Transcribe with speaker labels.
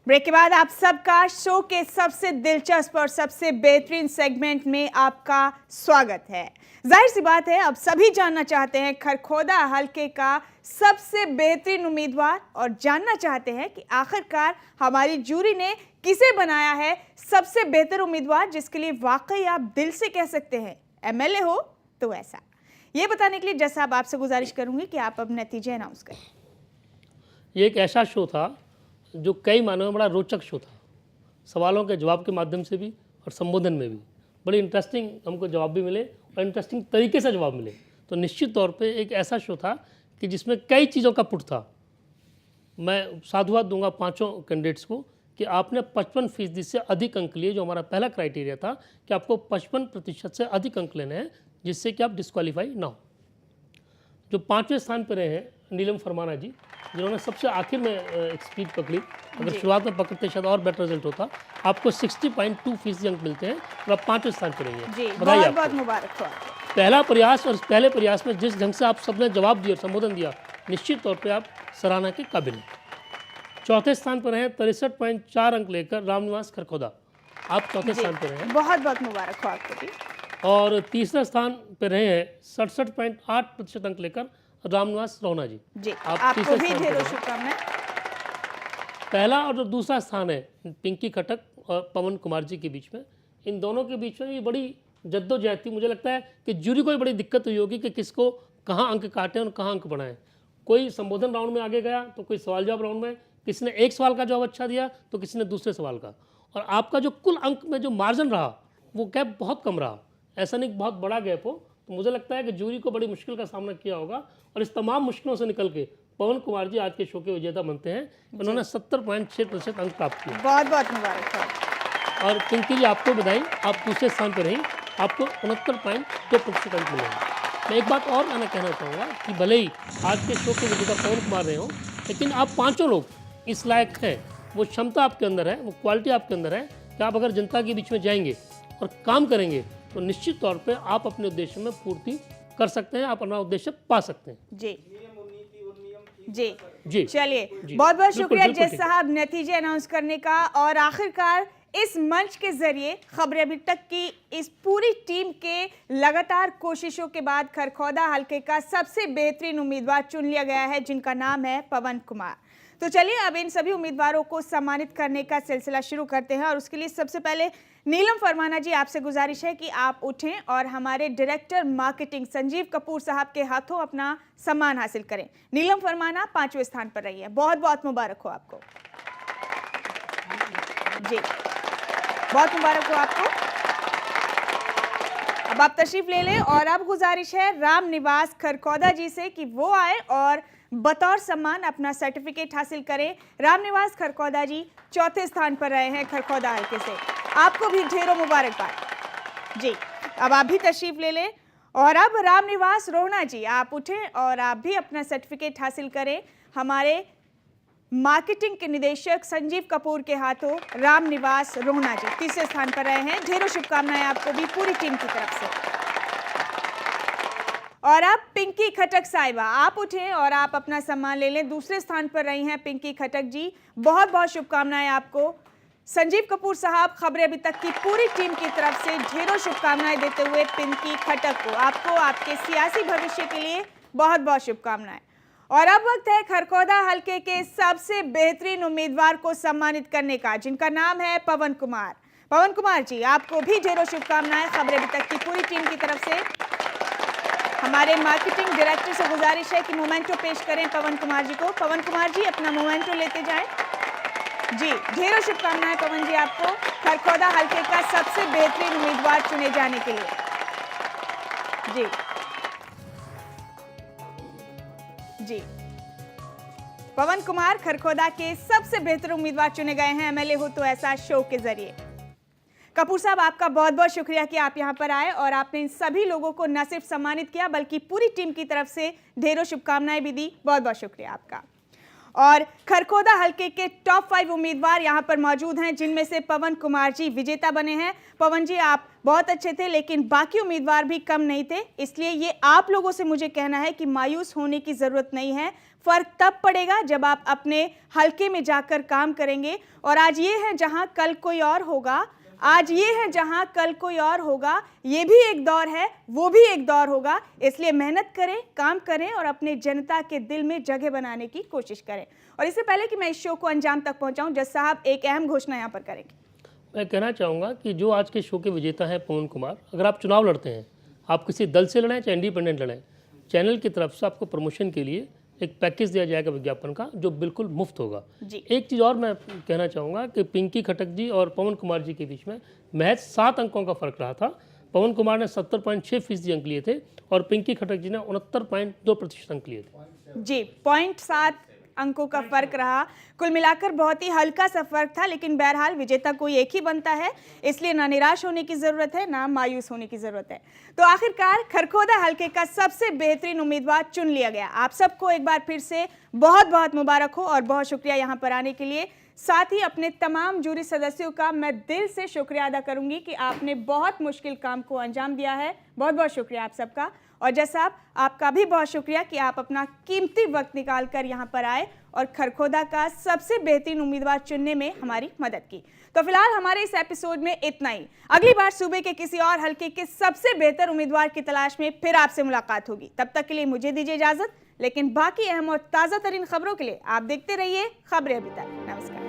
Speaker 1: Break के बाद आप सबका शो के सबसे दिलचस्प और सबसे बेहतरीन सेगमेंट में आपका स्वागत है। जाहिर सी बात है, अब सभी जानना चाहते हैं खरखोदा हलके का सबसे बेहतरीन उम्मीदवार और जानना चाहते हैं कि आखिरकार हमारी जूरी ने किसे बनाया है सबसे बेहतर उम्मीदवार, जिसके लिए वाकई आप दिल से कह सकते हैं एमएलए हो तो ऐसा। ये बताने के लिए जज साहब आपसे गुजारिश करूंगी कि आप अब नतीजे अनाउंस करें।
Speaker 2: ये एक ऐसा शो था जो कई मायनों में बड़ा रोचक शो था। सवालों के जवाब के माध्यम से भी और संबोधन में भी बड़ी इंटरेस्टिंग हमको जवाब भी मिले और इंटरेस्टिंग तरीके से जवाब मिले। तो निश्चित तौर पे एक ऐसा शो था कि जिसमें कई चीज़ों का पुट था। मैं साधुवाद दूंगा पांचों कैंडिडेट्स को कि आपने 55% से अधिक अंक लिए, जो हमारा पहला क्राइटेरिया था कि आपको 55% से अधिक अंक लेने हैं जिससे कि आप डिस्क्वालीफाई ना हो। जो 5वें स्थान पर रहे हैं नीलम फरमाना जी, जिन्होंने सबसे आखिर में एक स्पीड पकड़ी। अगर शुरुआत में पकड़ते शायद और बेटर रिजल्ट होता। आपको 60.2% अंक मिलते हैं और आप 5वें स्थान पर रही हैं।
Speaker 1: बहुत बहुत मुबारक हो।
Speaker 2: पहला प्रयास और पहले प्रयास में जिस ढंग से आप सबने जवाब दिया और संबोधन दिया, निश्चित तौर पे आप सराहना के काबिल हैं। चौथे स्थान पर हैं 63.4 अंक लेकर रामनिवास खरखोदा, आप चौथे स्थान पर हैं।
Speaker 1: बहुत बहुत मुबारक हो आपको भी।
Speaker 2: और तीसरे स्थान पर रहे हैं 67.8% अंक लेकर रामनिवास रोहना जी।
Speaker 1: आपको भी ढेरों शुभकामनाएं।
Speaker 2: पहला और जो दूसरा स्थान है पिंकी खटक और पवन कुमार जी के बीच में, इन दोनों के बीच में भी बड़ी जद्दोजहद थी। मुझे लगता है कि जूरी को भी बड़ी दिक्कत हुई होगी कि किसको कहाँ अंक काटें और कहाँ अंक बढ़ाएं। कोई संबोधन राउंड में आगे गया तो कोई सवाल जवाब राउंड में, किसी ने एक सवाल का जवाब अच्छा दिया तो किसी ने दूसरे सवाल का। और आपका जो कुल अंक में जो मार्जिन रहा वो गैप बहुत कम रहा। ऐसा नहीं बहुत बड़ा गैप हो। तो मुझे लगता है कि जूरी को बड़ी मुश्किल का सामना किया होगा और इस तमाम मुश्किलों से निकल के पवन कुमार जी आज के शो के विजेता बनते हैं। उन्होंने 70.6% अंक प्राप्त किए।
Speaker 1: बहुत बहुत मुबारक हो।
Speaker 2: और पिंकी जी आपको बधाई, आप दूसरे स्थान पर रहीं, आपको 69.2% अंक मिलेंगे। मैं एक बात और मैंने कहना चाहूँगा कि भले ही आज के शो के विजेता पवन कुमार रहे हों, लेकिन आप पाँचों लोग इस लायक हैं, वो क्षमता आपके अंदर है, वो क्वालिटी आपके अंदर है कि आप अगर जनता के बीच में जाएंगे और काम करेंगे तो निश्चित तौर पे आप अपने उद्देश्य में पूर्ति कर सकते हैं, आप अपना उद्देश्य पा सकते हैं।
Speaker 1: जी जी
Speaker 2: जी
Speaker 1: चलिए, बहुत बहुत शुक्रिया जज साहब नतीजे अनाउंस करने का। और आखिरकार इस मंच के जरिए खबरें अभी तक की इस पूरी टीम के लगातार कोशिशों के बाद खरखोदा हलके का सबसे बेहतरीन उम्मीदवार चुन लिया गया है, जिनका नाम है पवन कुमार। तो चलिए अब इन सभी उम्मीदवारों को सम्मानित करने का सिलसिला शुरू करते हैं। और उसके लिए सबसे पहले नीलम फरमाना जी, आपसे गुजारिश है कि आप उठें और हमारे डायरेक्टर मार्केटिंग संजीव कपूर साहब के हाथों अपना सम्मान हासिल करें। नीलम फरमाना 5वें स्थान पर रही है। बहुत बहुत मुबारक हो आपको जी, बहुत मुबारक हो आपको। अब आप तशरीफ ले लें और अब गुजारिश है रामनिवास खरखोदा जी से कि वो आए और बतौर सम्मान अपना सर्टिफिकेट हासिल करें। रामनिवास खरखोदा जी चौथे स्थान पर रहे हैं खरखोदा हलके से, आपको भी ढेरों मुबारकबाद जी। अब आप भी तशरीफ ले लें और अब रामनिवास रोहना जी आप उठें और आप भी अपना सर्टिफिकेट हासिल करें। हमारे मार्केटिंग के निदेशक संजीव कपूर के हाथों रामनिवास रोहना जी तीसरे स्थान पर रहे हैं। ढेरों शुभकामनाएं आपको भी पूरी टीम की तरफ से। और अब पिंकी खटक साहिबा आप उठें और आप अपना सम्मान ले लें। दूसरे स्थान पर रही हैं पिंकी खटक जी, बहुत बहुत शुभकामनाएं आपको। संजीव कपूर साहब खबरें अभी तक की पूरी टीम की तरफ से ढेरों शुभकामनाएं देते हुए पिंकी खटक को आपको आपके सियासी भविष्य के लिए बहुत बहुत शुभकामनाएं। और अब वक्त है खरखोदा हलके के सबसे बेहतरीन उम्मीदवार को सम्मानित करने का, जिनका नाम है पवन कुमार। पवन कुमार जी आपको भी ढेरों शुभकामनाएं खबरें अभी तक की पूरी टीम की तरफ से। हमारे मार्केटिंग डायरेक्टर से गुजारिश है कि मोमेंटो पेश करें पवन कुमार जी को। पवन कुमार जी अपना मोमेंटो लेते जाएं जी। ढेरों शुभकामनाएं पवन जी आपको खरखोदा हलके का सबसे बेहतरीन उम्मीदवार चुने जाने के लिए जी जी। पवन कुमार खरखोदा के सबसे बेहतर उम्मीदवार चुने गए हैं एमएलए हो तो ऐसा शो के जरिए। कपूर साहब आपका बहुत बहुत शुक्रिया कि आप यहां पर आए और आपने इन सभी लोगों को न सिर्फ सम्मानित किया बल्कि पूरी टीम की तरफ से ढेरों शुभकामनाएं भी दी। बहुत बहुत शुक्रिया आपका। और खरखोदा हलके के टॉप 5 उम्मीदवार यहाँ पर मौजूद हैं, जिनमें से पवन कुमार जी विजेता बने हैं। पवन जी, आप बहुत अच्छे थे, लेकिन बाकी उम्मीदवार भी कम नहीं थे, इसलिए ये आप लोगों से मुझे कहना है कि मायूस होने की ज़रूरत नहीं है। फ़र्क तब पड़ेगा जब आप अपने हलके में जाकर काम करेंगे। और आज ये है जहाँ कल कोई और होगा, आज ये है जहां कल कोई और होगा। ये भी एक दौर है, वो भी एक दौर होगा, इसलिए मेहनत करें, काम करें और अपने जनता के दिल में जगह बनाने की कोशिश करें। और इससे पहले कि मैं इस शो को अंजाम तक पहुंचाऊं, जज साहब एक अहम घोषणा यहां पर करेंगे।
Speaker 2: मैं कहना चाहूँगा कि जो आज के शो के विजेता हैं पवन कुमार, अगर आप चुनाव लड़ते हैं, आप किसी दल से लड़ें चाहे इंडिपेंडेंट लड़ें, चैनल की तरफ से आपको प्रमोशन के लिए एक पैकेज दिया जाएगा विज्ञापन का, जो बिल्कुल मुफ्त होगा। एक चीज़ और मैं कहना चाहूँगा कि पिंकी खटक जी और पवन कुमार जी के बीच में महज 7 अंकों का फर्क रहा था। पवन कुमार ने 70.6% अंक लिए थे और पिंकी खटक जी ने 69.2% अंक लिए थे।
Speaker 1: जी, 0.7 अंकों का फर्क रहा। कुल मिलाकर बहुत ही हल्का सा फर्क था, लेकिन बहरहाल विजेता कोई एक ही बनता है, इसलिए ना निराश होने की ज़रूरत है, ना मायूस होने की ज़रूरत है। तो आखिरकार खरखोदा हलके का सबसे बेहतरीन उम्मीदवार चुन लिया गया। आप सबको एक बार फिर से बहुत बहुत मुबारक हो और बहुत शुक्रिया यहाँ पर आने के लिए। साथ ही अपने तमाम जूरी सदस्यों का मैं दिल से शुक्रिया अदा करूंगी कि आपने बहुत मुश्किल काम को अंजाम दिया है। बहुत बहुत शुक्रिया आप सबका। और जज साहब, आपका भी बहुत शुक्रिया कि आप अपना कीमती वक्त निकाल कर यहाँ पर आए और खरखोदा का सबसे बेहतरीन उम्मीदवार चुनने में हमारी मदद की। तो फिलहाल हमारे इस एपिसोड में इतना ही। अगली बार सूबे के किसी और हलके के सबसे बेहतर उम्मीदवार की तलाश में फिर आपसे मुलाकात होगी। तब तक के लिए मुझे दीजिए इजाजत, लेकिन बाकी अहम और ताज़ा तरीन खबरों के लिए आप देखते रहिए खबरें अभी तक। नमस्कार।